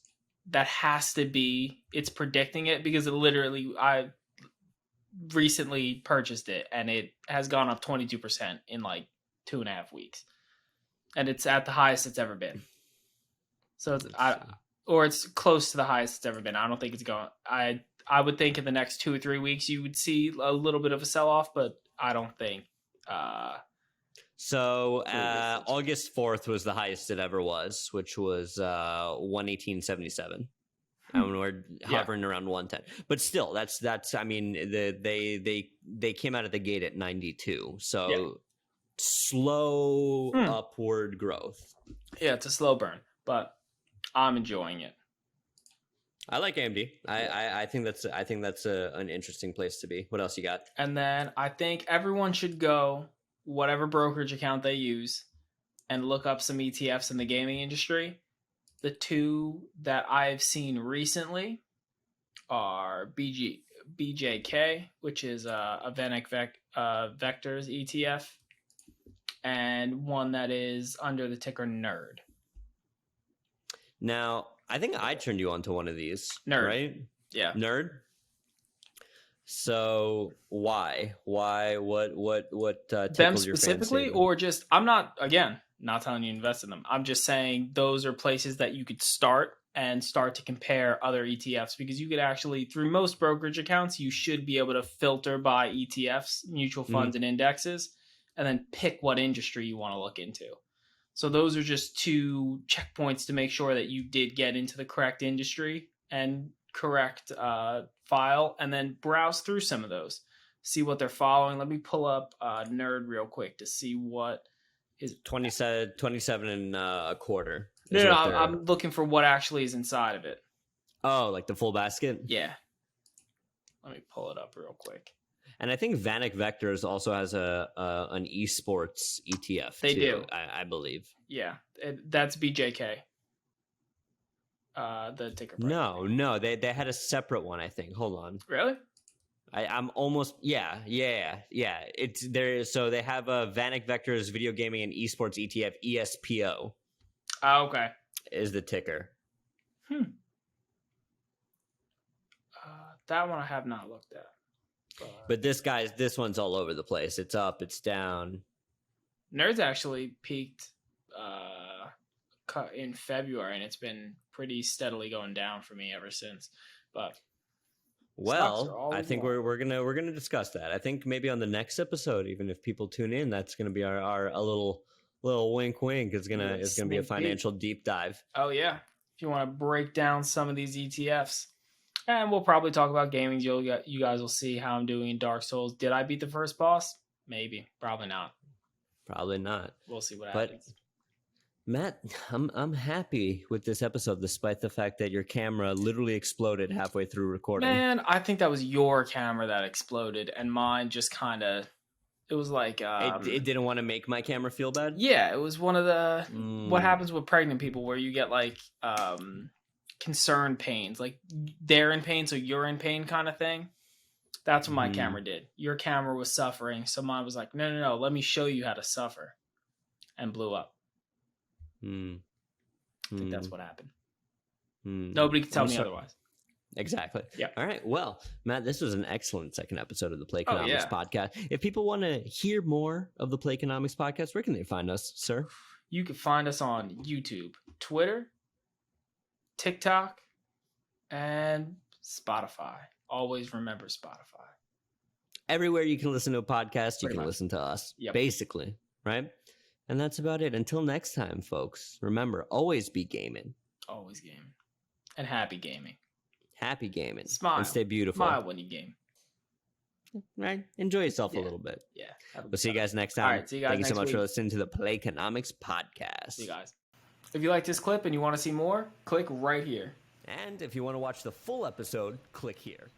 That has to be. It's predicting it because I recently purchased it and it has gone up 22% in 2.5 weeks. And it's at the highest it's ever been. So it's close to the highest it's ever been. I don't think it's going. I would think in the next 2 or 3 weeks you would see a little bit of a sell off, but I don't think. August 4th was the highest it ever was, which was 118.77. And we're hovering around 110. But still, that's. I mean, they came out of the gate at 92. So. Slow upward growth. Yeah, it's a slow burn, but I'm enjoying it. I like AMD. I think that's an interesting place to be. What else you got? And then I think everyone should go whatever brokerage account they use and look up some ETFs in the gaming industry. The 2 that I've seen recently are BJK, which is a Venic Vectors ETF. And one that is under the ticker NERD. Now, I think I turned you on to one of these. NERD. Right? Yeah. NERD? So, why? What them specifically, or just, I'm not telling you to invest in them. I'm just saying those are places that you could start to compare other ETFs, because you could actually, through most brokerage accounts, you should be able to filter by ETFs, mutual funds, and indexes, and then pick what industry you want to look into. So those are just 2 checkpoints to make sure that you did get into the correct industry and correct file, and then browse through some of those, see what they're following. Let me pull up NERD real quick to see what is 27 and a quarter. No, I'm looking for what actually is inside of it. Oh, like the full basket? Yeah. Let me pull it up real quick. And I think Vanek Vectors also has an esports ETF. They too, do, I believe. Yeah, that's BJK. The ticker price. No, they had a separate one. I think. Hold on. Really? I'm almost yeah. It's there. So they have a Vanek Vectors Video Gaming and Esports ETF ESPO. Oh, okay. Is the ticker? That one I have not looked at. But this one's all over the place. It's up, it's down. Nerds actually peaked in February, and it's been pretty steadily going down for me ever since. But well, I think we're gonna discuss that. I think maybe on the next episode, even if people tune in, that's gonna be our a little wink wink. It's gonna be a financial deep dive. Oh yeah, if you want to break down some of these ETFs. And we'll probably talk about gaming. You guys will see how I'm doing in Dark Souls. Did I beat the first boss? Maybe. Probably not. Probably not. We'll see what happens. Matt, I'm happy with this episode, despite the fact that your camera literally exploded halfway through recording. Man, I think that was your camera that exploded, and mine just kind of. It was like it didn't want to make my camera feel bad. Yeah, it was one of the what happens with pregnant people, where you get like concerned pains, like they're in pain so you're in pain kind of thing. That's what my camera did. Your camera was suffering, so mine was like, no, let me show you how to suffer, and blew up. I think that's what happened. Nobody can tell me otherwise. Exactly. Yeah. All right. Well, Matt, this was an excellent second episode of the Playconomics podcast. If people want to hear more of the Playconomics podcast, where can they find us, sir? You can find us on YouTube, Twitter, TikTok, and Spotify. Always remember Spotify. Everywhere you can listen to a podcast, you can listen to us, basically, right? And that's about it. Until next time, folks, remember, always be gaming. Always gaming. And happy gaming. Happy gaming. Smile. And stay beautiful. Smile when you game. Right? Enjoy yourself a little bit. Yeah. We'll see you guys next time. All right, see you guys Thank you so much week. for listening to the Playconomics podcast. See you guys. If you like this clip and you want to see more, click right here. And if you want to watch the full episode, click here.